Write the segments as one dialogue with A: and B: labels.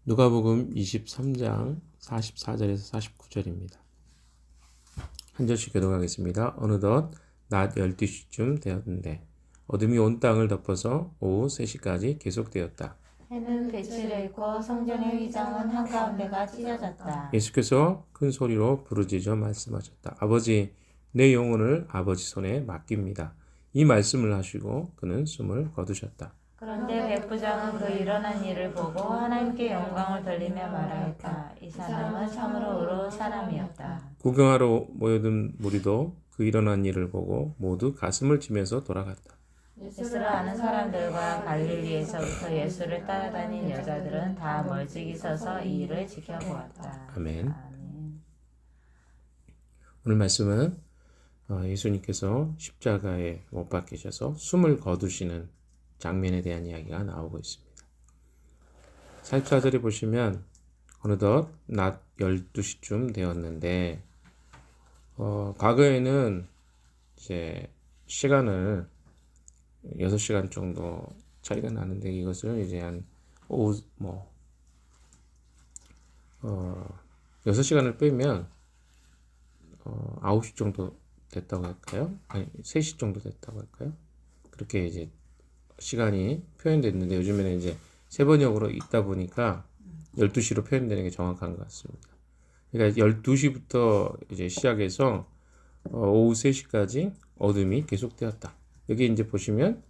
A: 누가복음 23장 44절에서 49절입니다. 한 절씩 교독하겠습니다. 어느덧 낮 12시쯤 되었는데 어둠이 온 땅을 덮어서 오후 3시까지 계속되었다.
B: 해는 빛을 잃고 성전의 휘장은 한가운데가 찢어졌다.
A: 예수께서 큰 소리로 부르짖어 말씀하셨다. 아버지, 내 영혼을 아버지 손에 맡깁니다. 이 말씀을 하시고 그는 숨을 거두셨다.
B: 그런데 백부장은 그 일어난 일을 보고 하나님께 영광을 돌리며 말하였다. 이 사람은 참으로 의로운 사람이었다.
A: 구경하러 모여든 무리도 그 일어난 일을 보고 모두 가슴을 치면서 돌아갔다.
B: 예수를 아는 사람들과 갈릴리에서부터 예수를 따라다닌 여자들은 다 멀찍이 서서 이 일을 지켜보았다.
A: 아멘.
B: 아멘.
A: 오늘 말씀은 예수님께서 십자가에 못 박히셔서 숨을 거두시는 장면에 대한 이야기가 나오고 있습니다. 44절에 보시면 어느덧 낮 12시쯤 되었는데 과거에는 이제 시간을 6시간 정도 차이가 나는데 이것을 이제 한 오후 6시간을 빼면 9시 정도 됐다고 할까요? 아니 3시 정도 됐다고 할까요? 그렇게 이제 시간이 표현됐는데 요즘에는 이제 세번역으로 있다 보니까 12시로 표현되는 게 정확한 것 같습니다. 그러니까 12시부터 이제 시작해서 오후 3시까지 어둠이 계속되었다. 여기 이제 보시면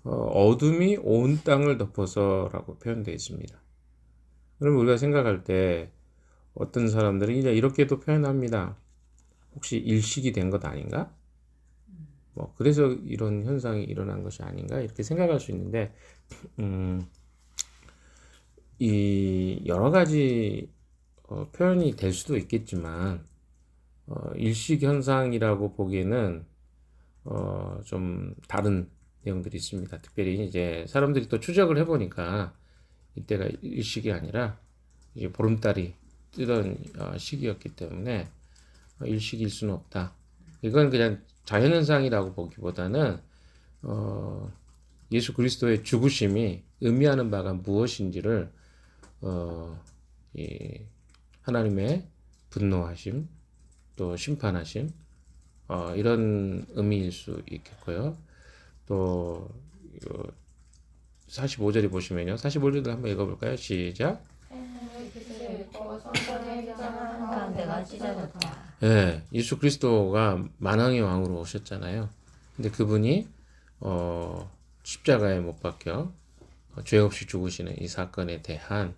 A: 어둠이 온 땅을 덮어서라고 표현되어 있습니다. 그럼 우리가 생각할 때 어떤 사람들은 이제 이렇게도 표현합니다. 혹시 일식이 된 것 아닌가? 그래서 이런 현상이 일어난 것이 아닌가? 이렇게 생각할 수 있는데, 이 여러 가지 표현이 될 수도 있겠지만, 일식 현상이라고 보기에는 좀 다른 내용들이 있습니다. 특별히 이제 사람들이 또 추적을 해보니까 이때가 일식이 아니라 이제 보름달이 뜨던 시기였기 때문에 일식일 수는 없다. 이건 그냥 자연현상이라고 보기보다는 예수 그리스도의 죽으심이 의미하는 바가 무엇인지를 이 하나님의 분노하심 또 심판하심 이런 의미일 수 있겠고요. 또 45절에 보시면요. 45절도 한번 읽어볼까요? 시작.
B: 한가운데가 찢어졌다.
A: 예, 예수 그리스도가 만왕의 왕으로 오셨잖아요. 근데 그분이 십자가에 못 박혀 죄 없이 죽으시는 이 사건에 대한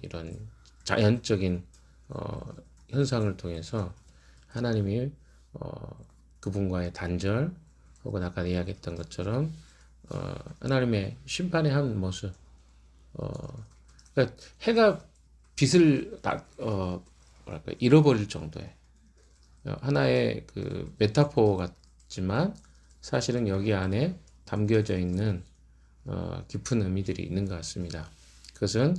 A: 이런 자연적인 현상을 통해서 하나님이 그분과의 단절 혹은 아까 이야기했던 것처럼 하나님의 심판의 한 모습 그러니까 해가 빛을 뭐랄까 잃어버릴 정도의 하나의 그 메타포 같지만 사실은 여기 안에 담겨져 있는 깊은 의미들이 있는 것 같습니다. 그것은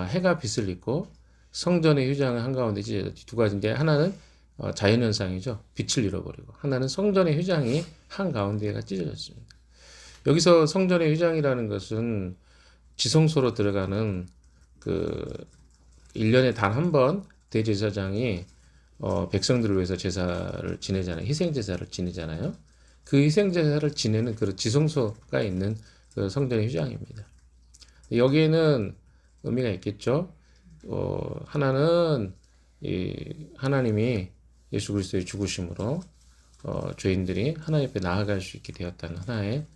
A: 해가 빛을 잃고 성전의 휘장은 한가운데 두 가지인데 하나는 자연현상이죠. 빛을 잃어버리고 하나는 성전의 휘장이 한가운데가 찢어졌습니다. 여기서 성전의 휘장이라는 것은 지성소로 들어가는 그 1년에 단 한 번 대제사장이 백성들을 위해서 제사를 지내잖아요. 희생제사를 지내잖아요. 그 희생제사를 지내는 그 지성소가 있는 그 성전의 휘장입니다. 여기에는 의미가 있겠죠. 하나는 하나님이 예수 그리스도의 죽으심으로 죄인들이 하나님 앞에 나아갈 수 있게 되었다는 하나의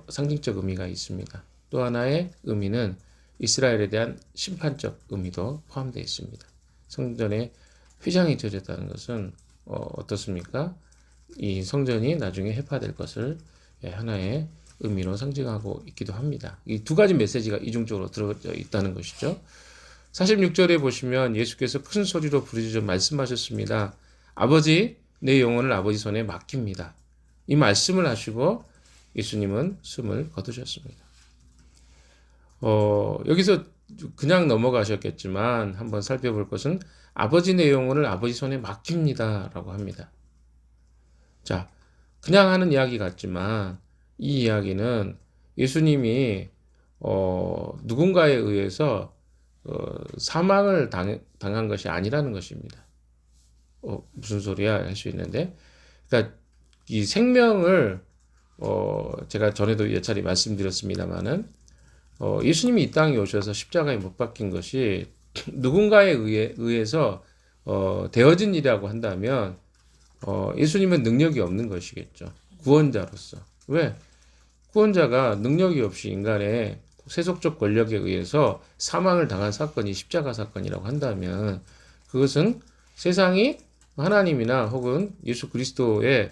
A: 상징적 의미가 있습니다. 또 하나의 의미는 이스라엘에 대한 심판적 의미도 포함되어 있습니다. 성전에 휘장이 젖었다는 것은 어떻습니까? 이 성전이 나중에 해파될 것을 하나의 의미로 상징하고 있기도 합니다. 이 두 가지 메시지가 이중적으로 들어져 있다는 것이죠. 46절에 보시면 예수께서 큰 소리로 부르짖어 말씀하셨습니다. 아버지, 내 영혼을 아버지 손에 맡깁니다. 이 말씀을 하시고 예수님은 숨을 거두셨습니다. 여기서 그냥 넘어가셨겠지만 한번 살펴볼 것은 아버지 내 영혼을 아버지 손에 맡깁니다 라고 합니다. 자, 그냥 하는 이야기 같지만 이 이야기는 예수님이 누군가에 의해서 사망을 당한 것이 아니라는 것입니다. 무슨 소리야 할 수 있는데, 그러니까 이 생명을 제가 전에도 몇 차례 말씀드렸습니다만은 예수님이 이 땅에 오셔서 십자가에 못 박힌 것이 누군가에 의해서 되어진 일이라고 한다면 예수님은 능력이 없는 것이겠죠. 구원자로서. 왜? 구원자가 능력이 없이 인간의 세속적 권력에 의해서 사망을 당한 사건이 십자가 사건이라고 한다면 그것은 세상이 하나님이나 혹은 예수 그리스도의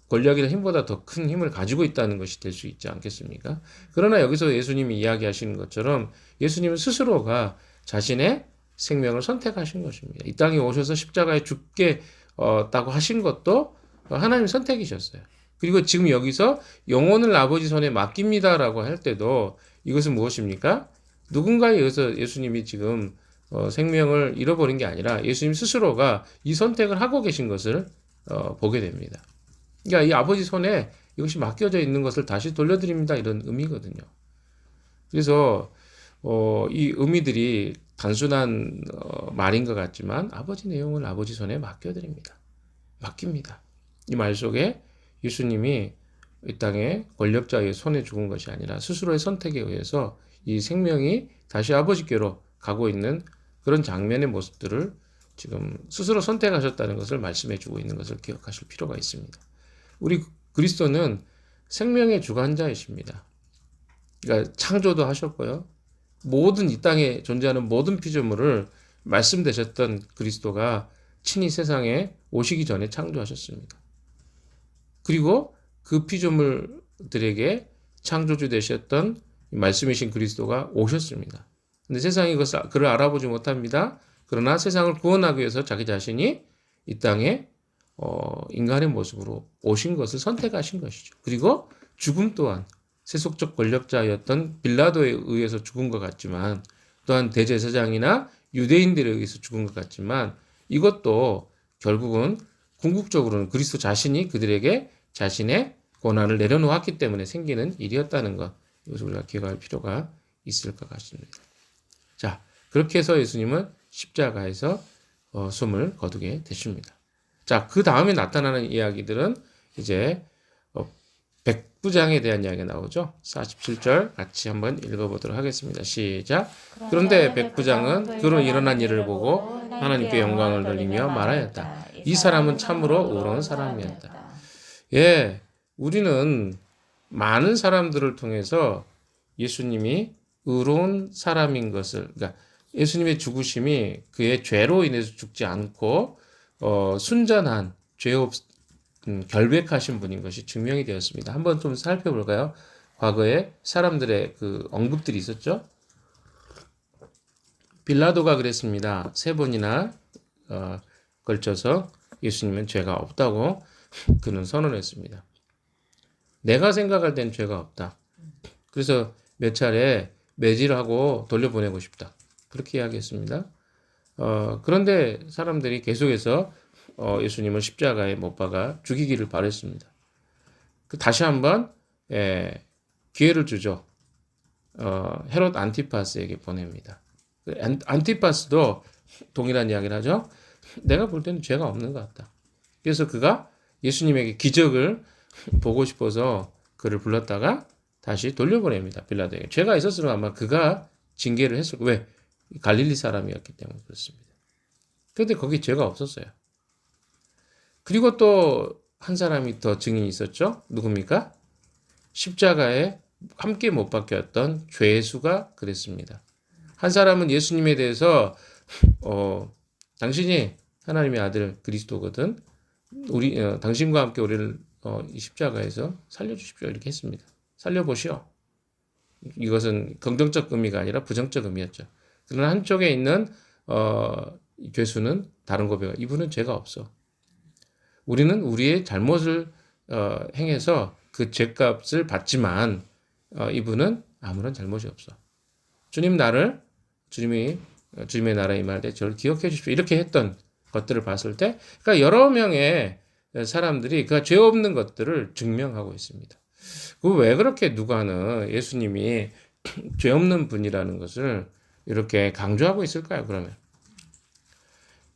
A: 권력이나 힘보다 더 큰 힘을 가지고 있다는 것이 될 수 있지 않겠습니까? 그러나 여기서 예수님이 이야기하시는 것처럼 예수님은 스스로가 자신의 생명을 선택하신 것입니다. 이 땅에 오셔서 십자가에 죽겠다고 하신 것도 하나님 선택이셨어요. 그리고 지금 여기서 영혼을 아버지 손에 맡깁니다라고 할 때도 이것은 무엇입니까? 누군가에 의해서 예수님이 지금 생명을 잃어버린 게 아니라 예수님 스스로가 이 선택을 하고 계신 것을 보게 됩니다. 그러니까 이 아버지 손에 이것이 맡겨져 있는 것을 다시 돌려드립니다. 이런 의미거든요. 그래서 이 의미들이 단순한 말인 것 같지만 아버지 내용을 아버지 손에 맡겨드립니다. 맡깁니다. 이 말 속에 예수님이 이 땅에 권력자의 손에 죽은 것이 아니라 스스로의 선택에 의해서 이 생명이 다시 아버지께로 가고 있는 그런 장면의 모습들을 지금 스스로 선택하셨다는 것을 말씀해 주고 있는 것을 기억하실 필요가 있습니다. 우리 그리스도는 생명의 주관자이십니다. 그러니까 창조도 하셨고요. 모든 이 땅에 존재하는 모든 피조물을 말씀되셨던 그리스도가 친히 세상에 오시기 전에 창조하셨습니다. 그리고 그 피조물들에게 창조주 되셨던 말씀이신 그리스도가 오셨습니다. 근데 세상이 그를 알아보지 못합니다. 그러나 세상을 구원하기 위해서 자기 자신이 이 땅에 인간의 모습으로 오신 것을 선택하신 것이죠. 그리고 죽음 또한 세속적 권력자였던 빌라도에 의해서 죽은 것 같지만 또한 대제사장이나 유대인들에 의해서 죽은 것 같지만 이것도 결국은 궁극적으로는 그리스도 자신이 그들에게 자신의 고난을 내려놓았기 때문에 생기는 일이었다는 것, 이것을 우리가 기억할 필요가 있을 것 같습니다. 자, 그렇게 해서 예수님은 십자가에서 숨을 거두게 되십니다. 자, 그 다음에 나타나는 이야기들은 이제 백부장에 대한 이야기가 나오죠. 47절 같이 한번 읽어보도록 하겠습니다. 시작. 그런데 백부장은 그로 일어난 일을 보고 하나님께 영광을 돌리며 말하였다. 이 사람은 참으로 의로운 사람이었다. 예, 우리는 많은 사람들을 통해서 예수님이 의로운 사람인 것을, 그러니까 예수님의 죽으심이 그의 죄로 인해서 죽지 않고 순전한 죄 결백하신 분인 것이 증명이 되었습니다. 한번 좀 살펴볼까요? 과거에 사람들의 그 언급들이 있었죠. 빌라도가 그랬습니다. 3번이나 걸쳐서 예수님은 죄가 없다고 그는 선언했습니다. 내가 생각할 땐 죄가 없다. 그래서 몇 차례 매질하고 돌려보내고 싶다. 그렇게 이야기했습니다. 그런데 사람들이 계속해서 예수님을 십자가에 못 박아 죽이기를 바랬습니다. 다시 한번 기회를 주죠. 헤롯 안티파스에게 보냅니다. 안티파스도 동일한 이야기를 하죠. 내가 볼 때는 죄가 없는 것 같다. 그래서 그가 예수님에게 기적을 보고 싶어서 그를 불렀다가 다시 돌려보냅니다. 빌라도에게. 죄가 있었으면 아마 그가 징계를 했을 거예요. 왜? 갈릴리 사람이었기 때문에 그렇습니다. 그런데 거기 죄가 없었어요. 그리고 또 한 사람이 더 증인이 있었죠. 누굽니까? 십자가에 함께 못 박혔던 죄수가 그랬습니다. 한 사람은 예수님에 대해서 당신이 하나님의 아들 그리스도거든. 당신과 함께 우리를 이 십자가에서 살려주십시오. 이렇게 했습니다. 살려보시오. 이것은 긍정적 의미가 아니라 부정적 의미였죠. 그러나 한쪽에 있는 죄수는 다른 고백가 이분은 죄가 없어. 우리는 우리의 잘못을 행해서 그 죄값을 받지만 이분은 아무런 잘못이 없어. 주님의 나라에 임할 때 저를 기억해 주십시오. 이렇게 했던 것들을 봤을 때 그러니까 여러 명의 사람들이 그가 죄 없는 것들을 증명하고 있습니다. 왜 그렇게 누가는 예수님이 죄 없는 분이라는 것을 이렇게 강조하고 있을까요? 그러면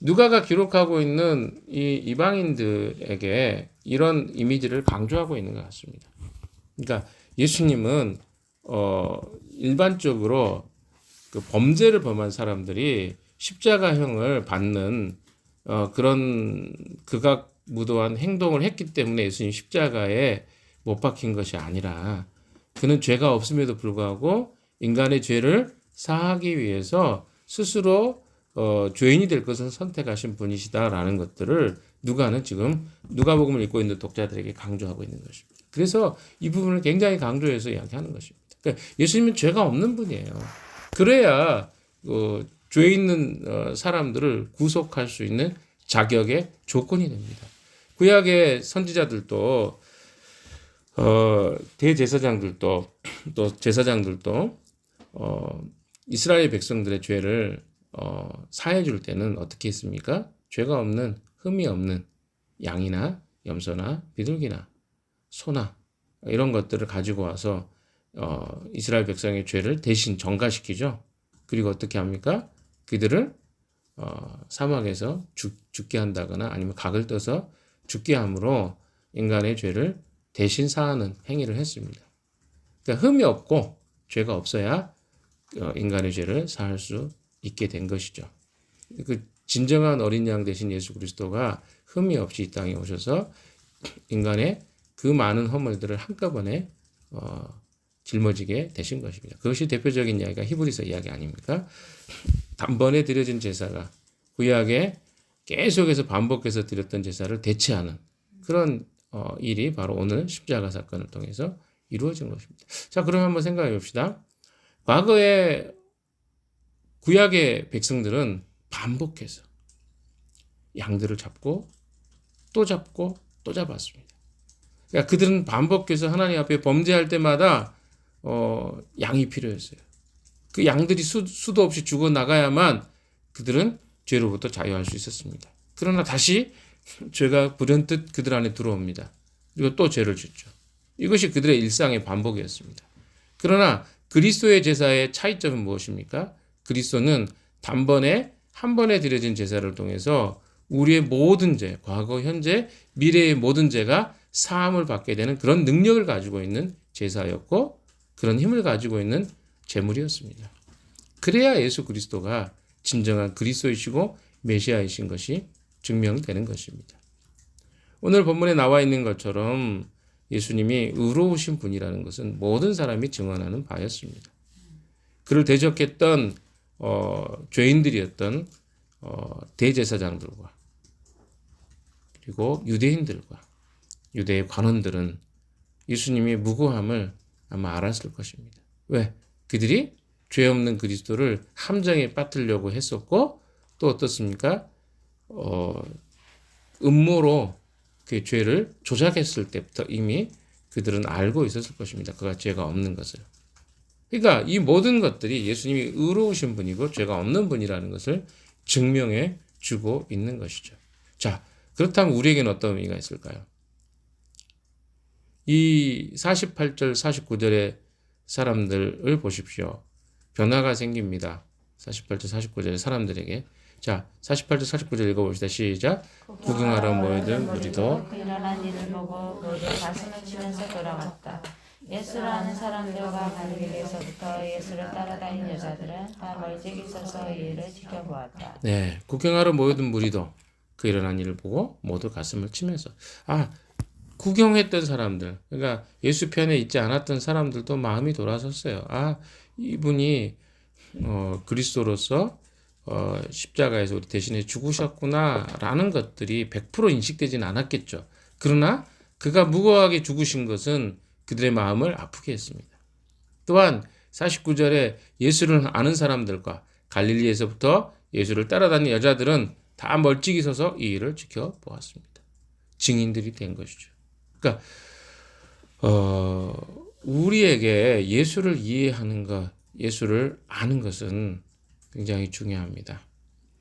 A: 누가가 기록하고 있는 이 이방인들에게 이런 이미지를 강조하고 있는 것 같습니다. 그러니까 예수님은 일반적으로 그 범죄를 범한 사람들이 십자가형을 받는 그런 극악무도한 행동을 했기 때문에 예수님 십자가에 못 박힌 것이 아니라 그는 죄가 없음에도 불구하고 인간의 죄를 사하기 위해서 스스로 죄인이 될 것을 선택하신 분이시다라는 것들을 누가는 지금 누가복음을 읽고 있는 독자들에게 강조하고 있는 것입니다. 그래서 이 부분을 굉장히 강조해서 이야기하는 것입니다. 그러니까 예수님은 죄가 없는 분이에요. 그래야 죄 있는 사람들을 구속할 수 있는 자격의 조건이 됩니다. 구약의 선지자들도 대제사장들도 또 제사장들도 이스라엘 백성들의 죄를 사해 줄 때는 어떻게 했습니까? 죄가 없는 흠이 없는 양이나 염소나 비둘기나 소나 이런 것들을 가지고 와서 이스라엘 백성의 죄를 대신 전가시키죠. 그리고 어떻게 합니까? 그들을 사막에서 죽게 한다거나 아니면 각을 떠서 죽게 함으로 인간의 죄를 대신 사하는 행위를 했습니다. 그러니까 흠이 없고 죄가 없어야 인간의 죄를 사할 수 있게 된 것이죠. 그 진정한 어린 양 되신 예수 그리스도가 흠이 없이 이 땅에 오셔서 인간의 그 많은 허물들을 한꺼번에 짊어지게 되신 것입니다. 그것이 대표적인 이야기가 히브리서 이야기 아닙니까? 단번에 드려진 제사가 구약에 계속해서 반복해서 드렸던 제사를 대체하는 그런 일이 바로 오늘 십자가 사건을 통해서 이루어진 것입니다. 자, 그럼 한번 생각해 봅시다. 과거에 구약의 백성들은 반복해서 양들을 잡고 또 잡았습니다. 그러니까 그들은 반복해서 하나님 앞에 범죄할 때마다 양이 필요했어요. 그 양들이 수도 없이 죽어 나가야만 그들은 죄로부터 자유할 수 있었습니다. 그러나 다시 죄가 불현듯 그들 안에 들어옵니다. 그리고 또 죄를 짓죠. 이것이 그들의 일상의 반복이었습니다. 그러나 그리스도의 제사의 차이점은 무엇입니까? 그리스도는 단번에 한 번에 드려진 제사를 통해서 우리의 모든 죄, 과거, 현재, 미래의 모든 죄가 사함을 받게 되는 그런 능력을 가지고 있는 제사였고 그런 힘을 가지고 있는 제물이었습니다. 그래야 예수 그리스도가 진정한 그리스도이시고 메시아이신 것이 증명되는 것입니다. 오늘 본문에 나와 있는 것처럼 예수님이 의로우신 분이라는 것은 모든 사람이 증언하는 바였습니다. 그를 대적했던 죄인들이었던 대제사장들과 그리고 유대인들과 유대의 관원들은 예수님의 무고함을 아마 알았을 것입니다. 왜? 그들이 죄 없는 그리스도를 함정에 빠뜨리려고 했었고 또 어떻습니까? 음모로 그 죄를 조작했을 때부터 이미 그들은 알고 있었을 것입니다. 그가 죄가 없는 것을. 그러니까 이 모든 것들이 예수님이 의로우신 분이고 죄가 없는 분이라는 것을 증명해 주고 있는 것이죠. 자, 그렇다면 우리에게는 어떤 의미가 있을까요? 이 48절, 49절의 사람들을 보십시오. 변화가 생깁니다. 48절, 49절의 사람들에게. 자, 48절, 49절 읽어봅시다. 시작. 구경하러 모여든 무리도
B: 일어난 일을 보고 모두 가슴을 치면서 돌아갔다. 예수를 아는 사람들과 갈릴리에서부터 예수를 따라다닌 여자들은 다 멀찍이 서서 이 일을 지켜보았다.
A: 네, 구경하러 모여든 무리도 그 일어난 일을 보고 모두 가슴을 치면서 구경했던 사람들, 그러니까 예수 편에 있지 않았던 사람들도 마음이 돌아섰어요. 이분이 그리스도로서 십자가에서 우리 대신에 죽으셨구나라는 것들이 100% 인식되지는 않았겠죠. 그러나 그가 무고하게 죽으신 것은 그들의 마음을 아프게 했습니다. 또한 49절에 예수를 아는 사람들과 갈릴리에서부터 예수를 따라다니는 여자들은 다 멀찍이 서서 이 일을 지켜보았습니다. 증인들이 된 것이죠. 그러니까 우리에게 예수를 이해하는 것, 예수를 아는 것은 굉장히 중요합니다.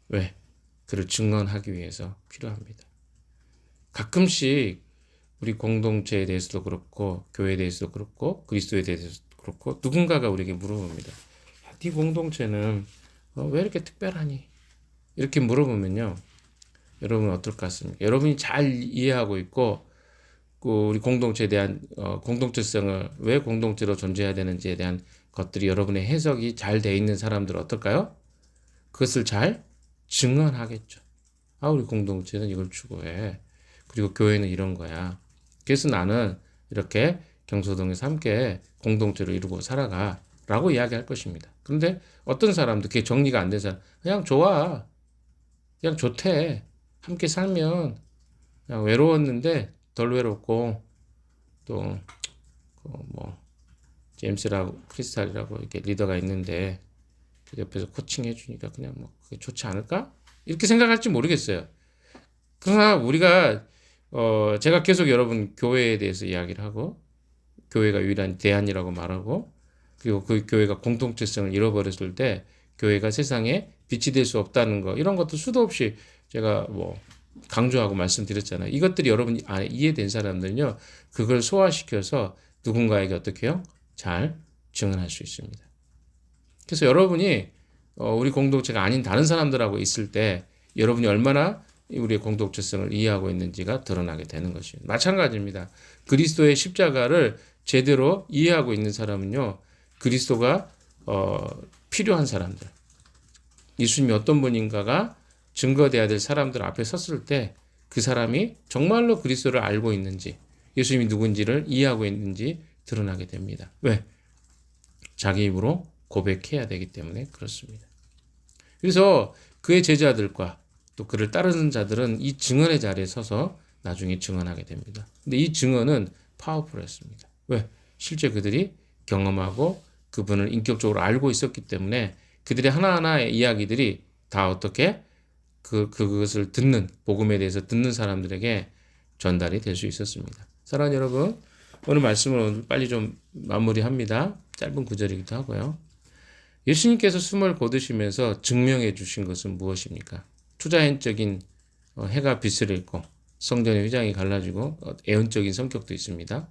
A: 왜? 그를 증언하기 위해서 필요합니다. 가끔씩 우리 공동체에 대해서도 그렇고 교회에 대해서도 그렇고 그리스도에 대해서도 그렇고 누군가가 우리에게 물어봅니다. 야, 네 공동체는 왜 이렇게 특별하니? 이렇게 물어보면요. 여러분 어떨 것 같습니까? 여러분이 잘 이해하고 있고 그 우리 공동체에 대한 공동체성을 왜 공동체로 존재해야 되는지에 대한 것들이 여러분의 해석이 잘 돼 있는 사람들은 어떨까요? 그것을 잘 증언하겠죠. 아, 우리 공동체는 이걸 추구해. 그리고 교회는 이런 거야. 그래서 나는 이렇게 경소동에서 함께 공동체를 이루고 살아가. 라고 이야기할 것입니다. 그런데 어떤 사람도 그게 정리가 안 된 사람, 그냥 좋아. 그냥 좋대. 함께 살면 그냥 외로웠는데 덜 외롭고 또 뭐 제임스라고 크리스탈이라고 이렇게 리더가 있는데 그 옆에서 코칭해 주니까 그냥 뭐 그게 좋지 않을까? 이렇게 생각할지 모르겠어요. 그러나 우리가 제가 계속 여러분 교회에 대해서 이야기를 하고 교회가 유일한 대안이라고 말하고 그리고 그 교회가 공동체성을 잃어버렸을 때 교회가 세상에 빛이 될 수 없다는 거 이런 것도 수도 없이 제가 뭐 강조하고 말씀드렸잖아요. 이것들이 여러분이 이해된 사람들은요. 그걸 소화시켜서 누군가에게 어떻게 해요? 잘 증언할 수 있습니다. 그래서 여러분이 우리 공동체가 아닌 다른 사람들하고 있을 때 여러분이 얼마나 우리의 공동체성을 이해하고 있는지가 드러나게 되는 것입니다. 마찬가지입니다. 그리스도의 십자가를 제대로 이해하고 있는 사람은요. 그리스도가 필요한 사람들, 예수님이 어떤 분인가가 증거돼야 될 사람들 앞에 섰을 때 그 사람이 정말로 그리스도를 알고 있는지 예수님이 누군지를 이해하고 있는지 드러나게 됩니다. 왜? 자기 입으로 고백해야 되기 때문에 그렇습니다. 그래서 그의 제자들과 또 그를 따르는 자들은 이 증언의 자리에 서서 나중에 증언하게 됩니다. 근데 이 증언은 파워풀했습니다. 왜? 실제 그들이 경험하고 그분을 인격적으로 알고 있었기 때문에 그들의 하나하나의 이야기들이 다 어떻게 그것을 듣는 복음에 대해서 듣는 사람들에게 전달이 될 수 있었습니다. 사랑하는 여러분, 오늘 말씀을 오늘 빨리 좀 마무리합니다. 짧은 구절이기도 하고요. 예수님께서 숨을 거두시면서 증명해 주신 것은 무엇입니까? 투자행적인 해가 빛을 잃고 성전의 휘장이 갈라지고 애언적인 성격도 있습니다.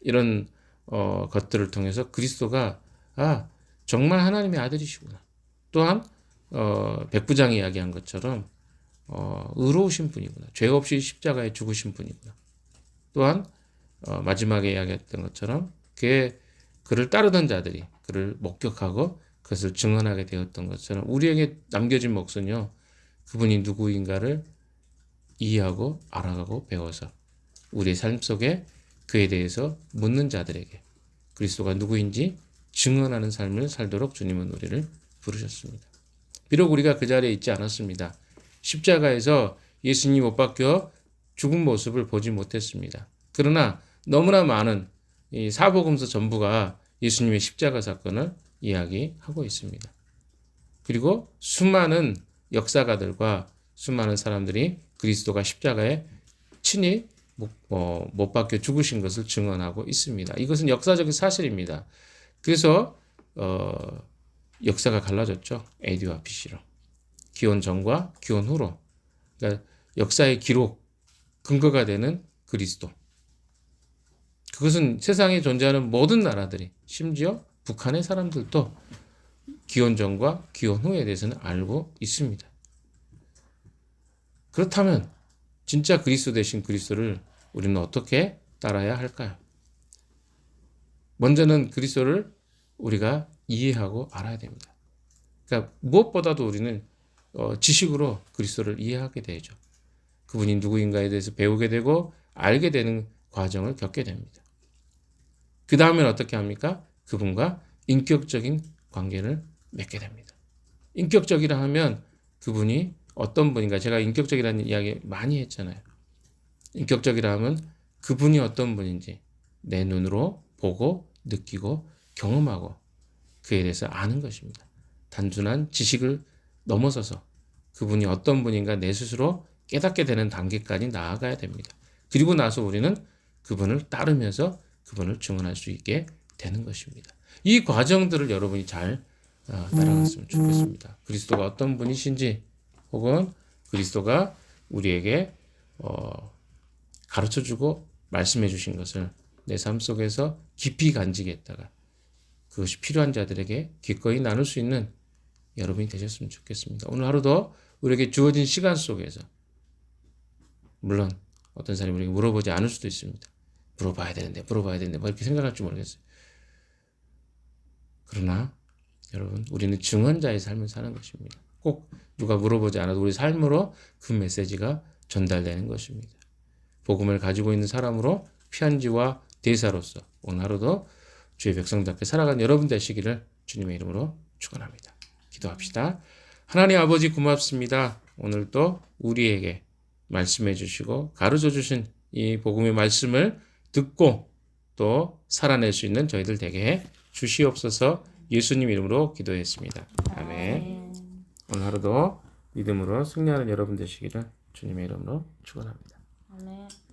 A: 이런 것들을 통해서 그리스도가 정말 하나님의 아들이시구나. 또한 백부장이 이야기한 것처럼 의로우신 분이구나. 죄 없이 십자가에 죽으신 분이구나. 또한 마지막에 이야기했던 것처럼 그를 따르던 자들이 그를 목격하고 그것을 증언하게 되었던 것처럼 우리에게 남겨진 몫은요. 그분이 누구인가를 이해하고 알아가고 배워서 우리의 삶 속에 그에 대해서 묻는 자들에게 그리스도가 누구인지 증언하는 삶을 살도록 주님은 우리를 부르셨습니다. 비록 우리가 그 자리에 있지 않았습니다. 십자가에서 예수님이 못 박혀 죽은 모습을 보지 못했습니다. 그러나 너무나 많은 이 사복음서 전부가 예수님의 십자가 사건을 이야기하고 있습니다. 그리고 수많은 역사가들과 수많은 사람들이 그리스도가 십자가에 친히 못 박혀 죽으신 것을 증언하고 있습니다. 이것은 역사적인 사실입니다. 그래서 역사가 갈라졌죠. AD와 BC로. 기원 전과 기원 후로. 그러니까 역사의 기록, 근거가 되는 그리스도. 그것은 세상에 존재하는 모든 나라들이 심지어 북한의 사람들도 기원 전과 기원 후에 대해서는 알고 있습니다. 그렇다면 진짜 그리스도 되신 그리스도를 우리는 어떻게 따라야 할까요? 먼저는 그리스도를 우리가 이해하고 알아야 됩니다. 그러니까 무엇보다도 우리는 지식으로 그리스도를 이해하게 되죠. 그분이 누구인가에 대해서 배우게 되고 알게 되는 과정을 겪게 됩니다. 그 다음엔 어떻게 합니까? 그분과 인격적인 관계를 맺게 됩니다. 인격적이라 하면 그분이 어떤 분인가, 제가 인격적이라는 이야기 많이 했잖아요. 인격적이라 하면 그분이 어떤 분인지 내 눈으로 보고 느끼고 경험하고 그에 대해서 아는 것입니다. 단순한 지식을 넘어서서 그분이 어떤 분인가 내 스스로 깨닫게 되는 단계까지 나아가야 됩니다. 그리고 나서 우리는 그분을 따르면서 그분을 증언할 수 있게 되는 것입니다. 이 과정들을 여러분이 잘 따라갔으면 좋겠습니다. 그리스도가 어떤 분이신지 혹은 그리스도가 우리에게 가르쳐주고 말씀해 주신 것을 내 삶 속에서 깊이 간직했다가 그것이 필요한 자들에게 기꺼이 나눌 수 있는 여러분이 되셨으면 좋겠습니다. 오늘 하루도 우리에게 주어진 시간 속에서 물론 어떤 사람이 우리에게 물어보지 않을 수도 있습니다. 물어봐야 되는데 뭐 이렇게 생각할지 모르겠어요. 그러나 여러분 우리는 증언자의 삶을 사는 것입니다. 꼭 누가 물어보지 않아도 우리 삶으로 그 메시지가 전달되는 것입니다. 복음을 가지고 있는 사람으로 편지와 대사로서 오늘 하루도 주의 백성답게 살아가는 여러분 되시기를 주님의 이름으로 축원합니다. 기도합시다. 하나님 아버지 고맙습니다. 오늘 또 우리에게 말씀해 주시고 가르쳐 주신 이 복음의 말씀을 듣고 또 살아낼 수 있는 저희들 되게 해 주시옵소서. 예수님 이름으로 기도했습니다. 아멘. 오늘 하루도 믿음으로 승리하는 여러분 되시기를 주님의 이름으로 축원합니다.
B: 아멘.